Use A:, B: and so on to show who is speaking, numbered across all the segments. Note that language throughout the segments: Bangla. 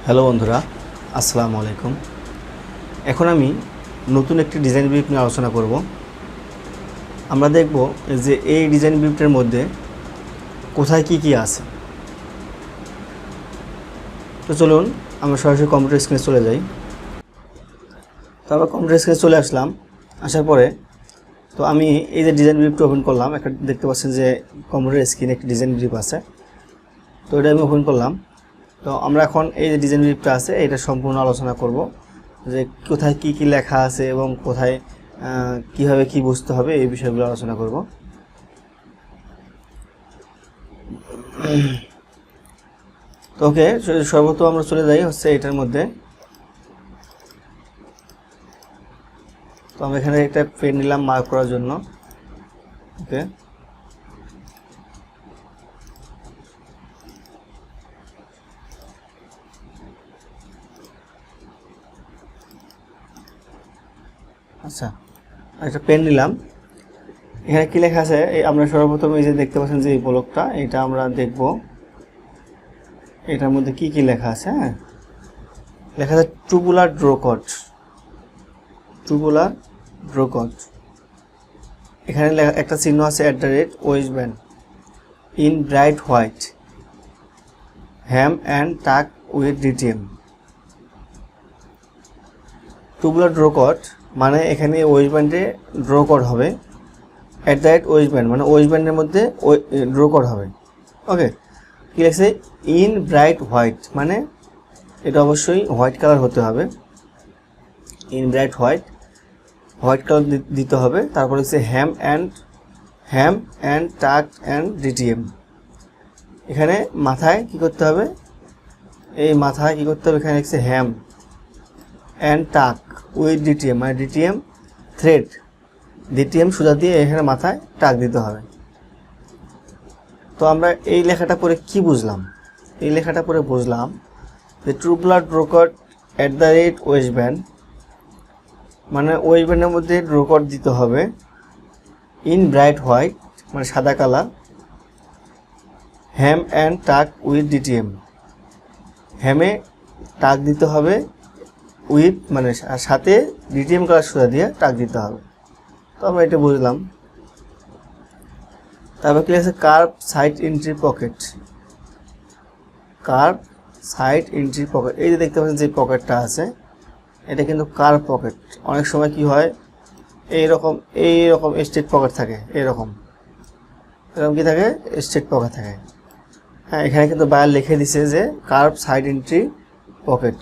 A: হ্যালো বন্ধুরা, আসসালামু আলাইকুম। এখন আমি নতুন একটি ডিজাইন ব্রিফ নিয়ে আলোচনা করব। আমরা দেখব যে এই ডিজাইন ব্রিফের মধ্যে কোথায় কি আছে। তো চলুন আমরা সরাসরি কম্পিউটার স্ক্রিনে চলে যাই। তো আমরা কম্পিউটার স্ক্রিনে চলে আসলাম। আসার পরে তো আমি এই যে ডিজাইন ব্রিফটা ওপেন করলাম, একটা দেখতে পাচ্ছেন যে কম্পিউটার স্ক্রিনে একটি ডিজাইন ব্রিফ আছে। তো এটা আমি ওপেন করলাম। তো আমরা এখন এই যে ডিজাইন ব্রিফটা আছে এটা সম্পূর্ণ আলোচনা করব যে কোথায় কি লেখা আছে এবং কোথায় কিভাবে কি বুঝতে হবে এই বিষয়গুলো আলোচনা করব। তো ওকে, সর্বপ্রথম আমরা চলে যাই হচ্ছে এটার মধ্যে। তো আমরা এখানে একটা পেন নিলাম মার্ক করার জন্য। ওকে, আচ্ছা একটা পেন নিলাম। এখানে কি লেখা আছে আমরা সর্বপ্রথম এই যে দেখতে পাচ্ছেন যে এই ব্লকটা, এটা আমরা দেখব এটার মধ্যে কি লেখা আছে। হ্যাঁ, লেখা আছে টুবুলার ড্রো কোড। এখানে একটা চিহ্ন আছে @waistband in bright white hem and tack with DTM. Tubular draw cord মানে এখানে ওয়েস্টব্যান্ডে ড্র কোড হবে। @ওয়েস্টব্যান্ড মানে ওয়েস্টব্যান্ডের মধ্যে ড্র কোড হবে। ওকে, কি লেখছে ইন ব্রাইট হোয়াইট মানে এটা অবশ্যই হোয়াইট কালার হতে হবে। ইন ব্রাইট হোয়াইট কালার দিতে হবে। তারপর হচ্ছে হ্যাম অ্যান্ড টাক অ্যান্ড ডিটিএম। এখানে মাথায় কি করতে হবে, এখানে লিখছে হ্যাম অ্যান্ড টাক উইথ ডিটিএম মানে ডিটিএম থ্রেড, ডিটিএম সুতা দিয়ে এখানে মাথায় টাক দিতে হবে। তো আমরা এই লেখাটা পড়ে কি বুঝলাম? এই লেখাটা পড়ে বুঝলাম যে টুবুলার ড্র কোড @ওয়েস্টব্যান্ড মানে ওয়েস্টব্যান্ডের মধ্যে ড্র কোড দিতে হবে। ইন ব্রাইট হোয়াইট মানে সাদা colour. Ham and tack with DTM হ্যামে টাক দিতে হবে, উইথ মানে সাথে ডিটিএম কালার সুতা দিয়ে টাক দিতে হবে। তো আমরা এটা বুঝলাম। তারপর কি আছে কার্ভ সাইড এন্ট্রি পকেট। এই যে দেখতে পাচ্ছেন যে পকেটটা আছে এটা কিন্তু কার্ভ পকেট। অনেক সময় কি হয় এইরকম স্ট্রেট পকেট থাকে, এরকম কি থাকে, স্ট্রেট পকেট থাকে। হ্যাঁ, এখানে কিন্তু বাইরে লিখে দিছে যে কার্ভ সাইড এন্ট্রি পকেট।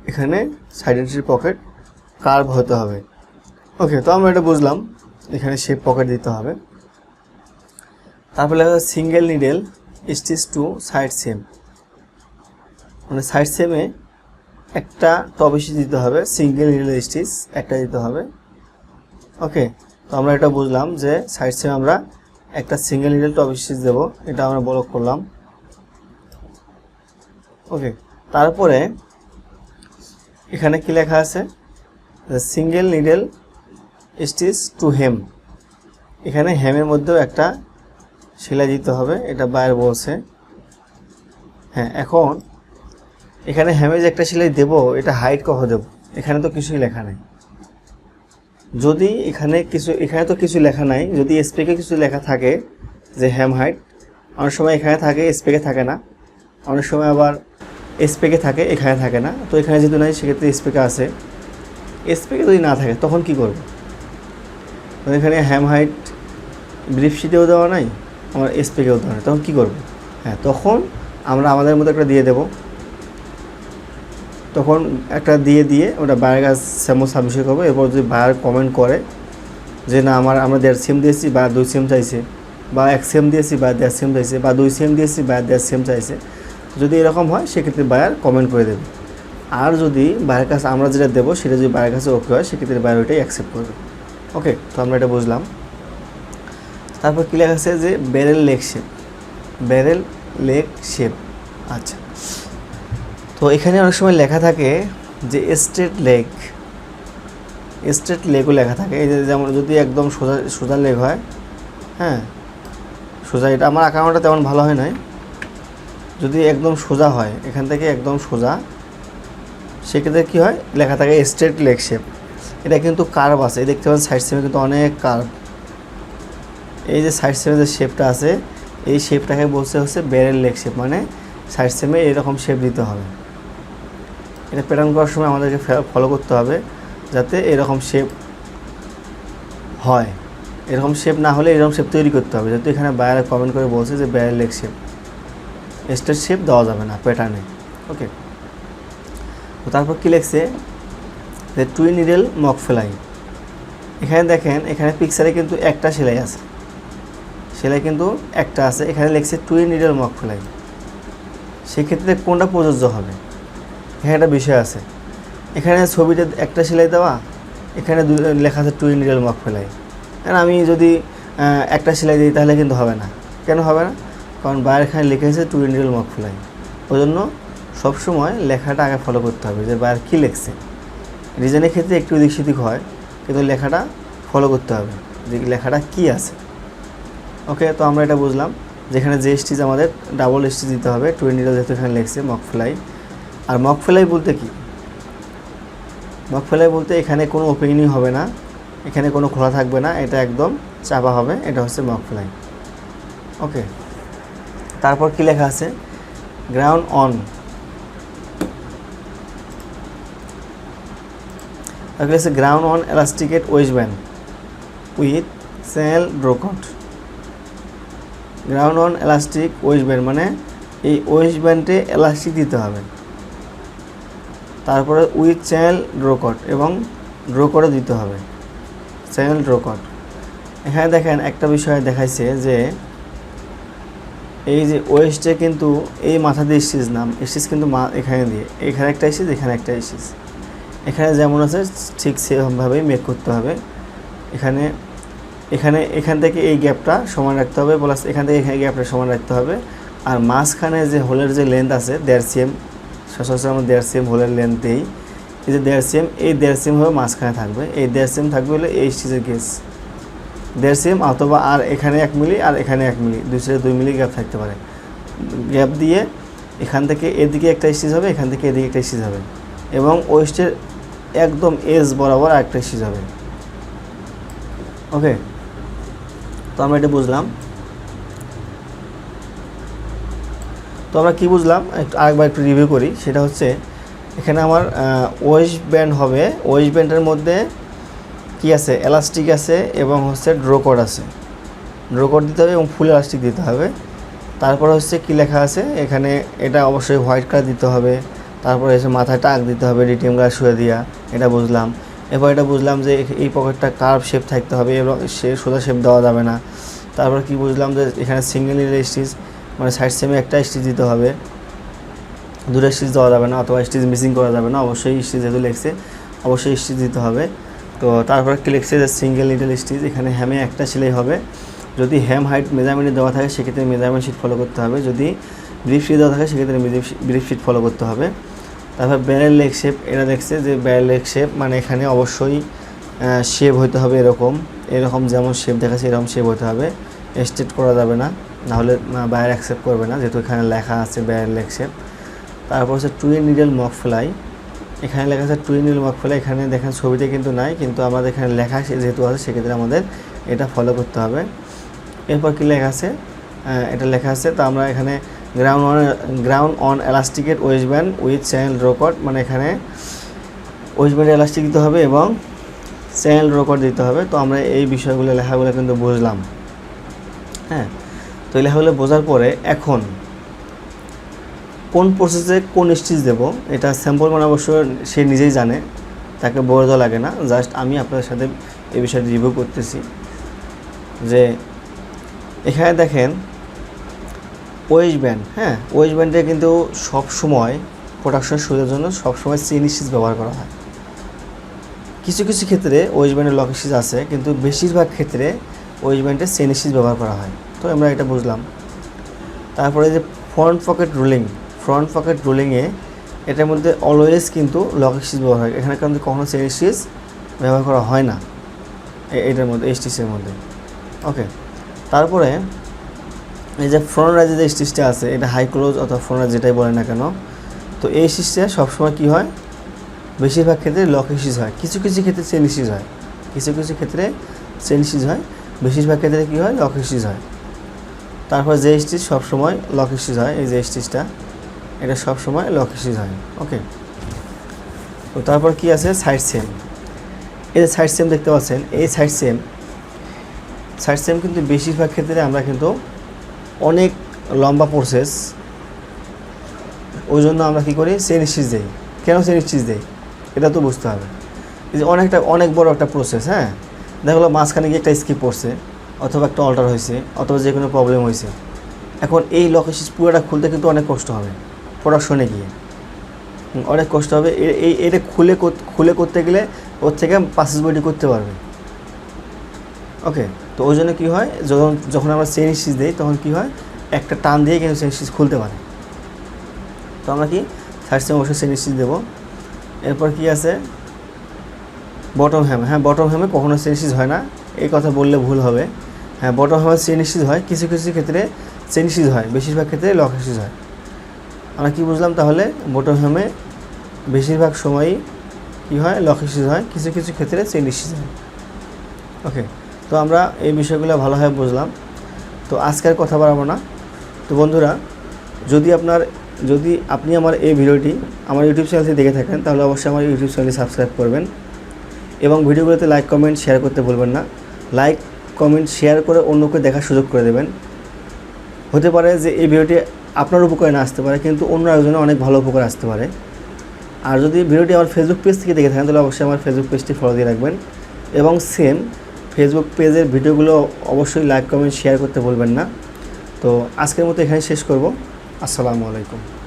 A: এখানে সাইড এন্ট্রি পকেট কার্ভ হতে হবে। ওকে, তো আমরা এটা বুঝলাম এখানে শেপ পকেট দিতে হবে। তারপরে লেখা single needle stitch two side same মানে সাইড সেমে একটা টপ স্টিচ দিতে হবে, সিঙ্গেল নিডেল স্টিচ একটা দিতে হবে। ওকে, তো আমরা এটা বুঝলাম যে সাইড সেম আমরা একটা সিঙ্গেল নিডেল টপ স্টিচ দেবো, এটা আমরা ব্লক করলাম। ওকে, তারপরে এখানে কি লেখা আছে single needle stitch to him. এখানে হেমের মধ্যেও একটা সেলাই দিতে হবে, এটা বাইরে বলছে। হ্যাঁ, এখন এখানে হেমে যে একটা সেলাই দেব এটা হাইট কত দেব, এখানে তো কিছুই লেখা নেই। যদি এখানে তো কিছু লেখা নাই, যদি স্পেকে কিছু লেখা থাকে যে হেম হাইট, অনেক সময় এখানে থাকে স্পেকে থাকে না, অনেক সময় আবার স্পেকে থাকে এখানে থাকে না। তো এখানে যেহেতু নাই সেক্ষেত্রে স্পেকে আছে। স্পেকে যদি না থাকে তখন কি করব? এখানে হ্যাম হাইট ব্রিফ শিটেও দেওয়া নাই, আমার স্পেকেও দেওয়া নাই, তখন কী করব? হ্যাঁ, তখন আমরা আমাদের মতো একটা দিয়ে দেব। তখন একটা দিয়ে ওটা বায়ের কাছে সাবমিশন করবো। এরপর যদি বায়ার কমেন্ট করে যে না আমরা 1.5 সেম দিয়েছি বা 2 সেম চাইছে, বা 1 সেম দিয়েছি বা 1.5 সেম চাইছে, বা 2 সেম দিয়েছি বা 1.5 সেম চাইছে, যদি এরকম হয় সেক্ষেত্রে বায়ার কমেন্ট করে দেবে। আর যদি বায়ের কাছে আমরা যেটা দেবো সেটা যদি বায়ের কাছে ওকে হয় সেক্ষেত্রে বায়ার ওইটাই অ্যাকসেপ্ট করবে। ওকে, তো আমরা এটা বুঝলাম। তারপর কি লেখা আছে যে ব্যারেল লেগ শেপ। আচ্ছা, তো এখানে অনেক সময় লেখা থাকে যে স্ট্রেট লেগও লেখা থাকে। এই যে যেমন যদি একদম সোজা লেগ হয়, হ্যাঁ সোজা, এটা আমার আঁকানোটা তেমন ভালো হয় নাই, যদি একদম সোজা হয়, এখান থেকে একদম সোজা, সেক্ষেত্রে কী হয়, লেখা থাকে স্ট্রেট লেগ শেপ। এটা কিন্তু কার্ভ আছে, দেখতে পাচ্ছেন সাইড সেমে কিন্তু অনেক কার্ভ। এই যে সাইড সেমে যে শেপটা আছে, এই শেপটাকে বলছে হচ্ছে ব্যারেল লেগ শেপ, মানে সাইড সেমে এরকম শেপ দিতে হবে। এটা প্যাটার্ন করার সময় আমাদেরকে ফলো করতে হবে যাতে এরকম শেপ হয়। এরকম শেপ না হলে এরকম শেপ তৈরি করতে হবে, যেহেতু এখানে বাইরে কমেন্ট করে বলছে যে barrel leg shape, straight shape দেওয়া যাবে না প্যাটার্নে। ওকে, তো তারপর কী লিখছে যে টুইন নিডল মক ফ্লাই। এখানে দেখেন, এখানে পিকচারে কিন্তু একটা সেলাই আছে, সেলাই কিন্তু একটা আছে, এখানে লিখছে টুইন নিডল মক ফ্লাই। সেক্ষেত্রে কোনটা প্রযোজ্য হবে, এখানে একটা বিষয় আছে। এখানে ছবিতে একটা সেলাই দেওয়া, এখানে লেখা আছে টুইন নিডল মক ফ্লাই। আর আমি যদি একটা সেলাই দিই তাহলে কিন্তু হবে না। কেন হবে না? কারণ বাইরে এখানে লিখে আছে টুইন নিডল মক ফ্লাই। ওই জন্য সবসময় লেখাটা আগে ফলো করতে হবে যে বাইরে কী লিখছে। ডিজাইনের ক্ষেত্রে একটু এদিক সেদিক হয়, কিন্তু লেখাটা ফলো করতে হবে যে লেখাটা কী আছে। ওকে, তো আমরা এটা বুঝলাম যেখানে যে স্টিচ আমাদের ডাবল স্টিচ দিতে হবে, টুইন নিডল যেহেতু এখানে লিখছে মক ফ্লাই। আর মক ফ্লাই বলতে কি? মক ফ্লাই বলতে এখানে কোনো ওপেনিং হবে না, এখানে কোনো খোলা থাকবে না, এটা একদম চাপা হবে, এটা হচ্ছে মক ফ্লাই। ওকে, তারপর কি লেখা আছে? Ground on. তারপরে আছে ground on elasticated waist band with self drawcord. Ground on elastic waist band মানে এই ওয়েস্ট ব্যান্ডে এলাস্টিক দিতে হবে। তারপরে উইথ চ্যানেল ড্রোকট, এবং ড্রোকটও দিতে হবে, চ্যানেল ড্রোকট। এখানে দেখেন একটা বিষয় দেখাইছে যে এই যে ওয়েস্টে কিন্তু এই মাথা দিয়ে স্টিচ নাম, স্টিচ কিন্তু এখানে দিয়ে, এখানে একটা স্টিচ, এখানে একটা স্টিচ, এখানে যেমন আছে ঠিক সেরকমভাবেই মেক করতে হবে। এখান থেকে এই গ্যাপটা সমান রাখতে হবে, প্লাস এখান থেকে এখানে গ্যাপটা সমান রাখতে হবে। আর মাঝখানে যে হোলের যে লেন্থ আছে 1.5 cm, সচরাচর আমরা 1.5 cm হোলের লেন্থ দিই। এই যে 1.5 cm, এই 1.5 cm হবে মাঝখানে থাকবে, এই 1.5 cm থাকবে হলে এই স্টিচের গেজ 1.5 cm, অথবা আর এখানে 1 মিলি আর এখানে 1 মিলি, 2 মিলি গ্যাপ থাকতে পারে। গ্যাপ দিয়ে এখান থেকে এদিকে একটা স্টিচ হবে, এখান থেকে এদিকে একটা স্টিচ হবে, এবং ওয়েস্টের একদম এজ বরাবর আরেকটা স্টিচ হবে। ওকে, তো আমরা এটা বুঝলাম। তো আমরা কী বুঝলাম আরেকবার একটু রিভিউ করি। সেটা হচ্ছে এখানে আমার ওয়েস্ট ব্যান্ড হবে, ওয়েস্ট ব্যান্ডের মধ্যে কি আছে? এলাস্টিক আছে এবং হচ্ছে ড্রোকট আছে। ড্রোকট দিতে হবে এবং ফুল এলাস্টিক দিতে হবে। তারপর হচ্ছে কি লেখা আছে এখানে, এটা অবশ্যই হোয়াইট কালার দিতে হবে। তারপরে এসে মাথায় টাক দিতে হবে ডিটিএম গ্লাস শুয়ে দিয়া, এটা বুঝলাম। এরপর এটা বুঝলাম যে এই পকেটটা কার্ভ শেপ থাকতে হবে এবং সোজা শেপ দেওয়া যাবে না। তারপর কি বুঝলাম যে এখানে সিঙ্গেল নিডল স্টিচ, মানে সাইড সেমে একটা স্টিচ দিতে হবে, দুটো স্টিচ দেওয়া যাবে না, অথবা স্টিচ মিসিং করা যাবে না, অবশ্যই স্টিচ যেহেতু লিখছে অবশ্যই স্টিচ দিতে হবে। তো তারপরে কি লিখছে যে সিঙ্গেল নিডল স্টিচ, এখানে হ্যামে একটা সেলাই হবে। যদি হ্যাম হাইট মেজারমেন্টে দেওয়া থাকে সেক্ষেত্রে মেজারমেন্ট শিট ফলো করতে হবে, যদি ব্রিফ শিট দেওয়া থাকে সেক্ষেত্রে ব্রিফ শিট ফলো করতে হবে। তারপর ব্যারেল লেগ শেপ, এটা দেখছে যে ব্যারেল লেগ শেপ মানে এখানে অবশ্যই শেপ হতে হবে এরকম যেমন শেপ দেখাচ্ছে এরকম শেপ হতে হবে, স্ট্রেট করা যাবে না, নাহলে বাইরে অ্যাকসেপ্ট করবে না, যেহেতু এখানে লেখা আছে ব্যারেল লেগ শেপ। তারপর হচ্ছে টুইন নিডল মক ফ্লাই, এখানে লেখা আছে টুইন নিডল মক ফ্লাই, এখানে দেখেন ছবিতে কিন্তু নাই, কিন্তু আমাদের এখানে লেখা যেহেতু আছে সেক্ষেত্রে আমাদের এটা ফলো করতে হবে। এরপর কি লেখা আছে? এটা লেখা আছে, তো আমরা এখানে ground on elasticated waist band with channel drawcord, মানে এখানে ওয়েস্ট ব্যান্ড এলাস্টিক দিতে হবে এবং চ্যানেল ড্রোকট দিতে হবে। তো আমরা এই বিষয়গুলো লেখাগুলো কিন্তু বুঝলাম। হ্যাঁ, তো এই লেখাগুলো বোঝার পরে এখন কোন প্রসেসে কোন স্টিচ দেবো এটা স্যাম্পল মানে অবশ্য সে নিজেই জানে, তাকে বলে দেওয়া লাগে না, জাস্ট আমি আপনাদের সাথে এই বিষয়টি রিভিউ করতেছি। যে এখানে দেখেন ওয়েস্ট ব্যান্ড, হ্যাঁ ওয়েস্ট ব্যান্ডে কিন্তু সবসময় প্রোডাকশনের সুবিধার জন্য সবসময় চেইন স্টিচ ব্যবহার করা হয়। কিছু কিছু ক্ষেত্রে ওয়েস্ট ব্যান্ডের লক স্টিচ আছে, কিন্তু বেশিরভাগ ক্ষেত্রে ওয়েস্ট ব্যান্ডে চেইন স্টিচ ব্যবহার করা হয়। তো আমরা এটা বুঝলাম। তারপরে যে ফ্রন্ট পকেট রুলিংয়ে এটার মধ্যে অলওয়েজ কিন্তু লক স্টিচ ব্যবহার হয়, এখানে কিন্তু কখনো চেইন স্টিচ ব্যবহার করা হয় না এটার মধ্যে, এই স্টিচের মধ্যে। ওকে, তারপরে এই যে ফ্রন্ট রাইজে যে স্টিচটা আছে এটা হাই ক্লোজ অথবা ফ্রন্ট রাইজ যেটাই বলে না কেন, তো এই স্টিচটা সবসময় কী হয়, বেশিরভাগ ক্ষেত্রে লক স্টিচ হয়, কিছু কিছু ক্ষেত্রে চেন স্টিচ হয়, কিছু কিছু ক্ষেত্রে চেন স্টিচ হয়, বেশিরভাগ ক্ষেত্রে কী হয়, লক স্টিচ হয়। তারপর যে স্টিচ সবসময় লক স্টিচ হয়, এই যে স্টিচটা এটা সবসময় লক স্টিচ হয়। ওকে, তো তারপর কি আছে, সাইড সেম। এই যে সাইড সেম দেখতে পাচ্ছেন, এই সাইড সেম কিন্তু বেশিরভাগ ক্ষেত্রে আমরা কিন্তু অনেক লম্বা প্রসেস, ওই জন্য আমরা কী করি, চেন স্টিচ দিই। কেন চেন স্টিচ দিই এটা তো বুঝতে হবে। এই যে অনেক বড় একটা প্রসেস, হ্যাঁ, দেখলো মাঝখানে গিয়ে একটা স্কিপ পড়ছে অথবা একটা অল্টার হয়েছে অথবা যে কোনো প্রবলেম হয়েছে, এখন এই লক স্টিচ পুরোটা খুলতে কিন্তু অনেক কষ্ট হবে, প্রোডাকশনে গিয়ে অনেক কষ্ট হবে। এটা খুলে করতে গেলে ওর থেকে পাসেস বডি করতে পারবে। ওকে, তো ওই জন্য কী হয়, যখন আমরা চেন স্টিচ দিই তখন কী হয়, একটা টান দিয়ে কিন্তু চেন স্টিচ খুলতে পারে। তো আমরা কি সাইড সেম অবশ্যই চেন স্টিচ দেবো। এরপর কি আছে, বটম হ্যাম। হ্যাঁ, বটম হ্যামে কখনো চেন স্টিচ হয় না, এই কথা বললে ভুল হবে। হ্যাঁ, বটম হ্যামে চেন স্টিচ হয়, কিছু কিছু ক্ষেত্রে চেন স্টিচ হয়, বেশিরভাগ ক্ষেত্রে লক স্টিচ হয়। আমরা কি বুঝলাম তাহলে, বটম হ্যামে বেশিরভাগ সময়ই কী হয়, লক স্টিচ হয়, কিছু কিছু ক্ষেত্রে চেন স্টিচ হয়। ওকে, তো আমরা এই বিষয়গুলো ভালোভাবে বুঝলাম। তো আজকের কথা বাড়াবো না। তো বন্ধুরা, যদি আপনি আমার এই ভিডিওটি আমার ইউটিউব চ্যানেল থেকে দেখে থাকেন তাহলে অবশ্যই আমার ইউটিউব চ্যানেলটি সাবস্ক্রাইব করবেন এবং ভিডিওগুলোতে লাইক কমেন্ট শেয়ার করতে ভুলবেন না। লাইক কমেন্ট শেয়ার করে অন্যকে দেখার সুযোগ করে দেবেন। হতে পারে যে এই ভিডিওটি আপনার উপকারে না আসতে পারে, কিন্তু অন্য একজনের অনেক ভালো উপকার আসতে পারে। আর যদি ভিডিওটি আমার ফেসবুক পেজ থেকে দেখে থাকেন তাহলে অবশ্যই আমার ফেসবুক পেজটি ফলো দিয়ে রাখবেন এবং সেম ফেসবুক পেজের ভিডিওগুলো অবশ্যই লাইক কমেন্ট শেয়ার করতে ভুলবেন না। তো আজকের মতো এখানে শেষ করব। আসসালামু আলাইকুম।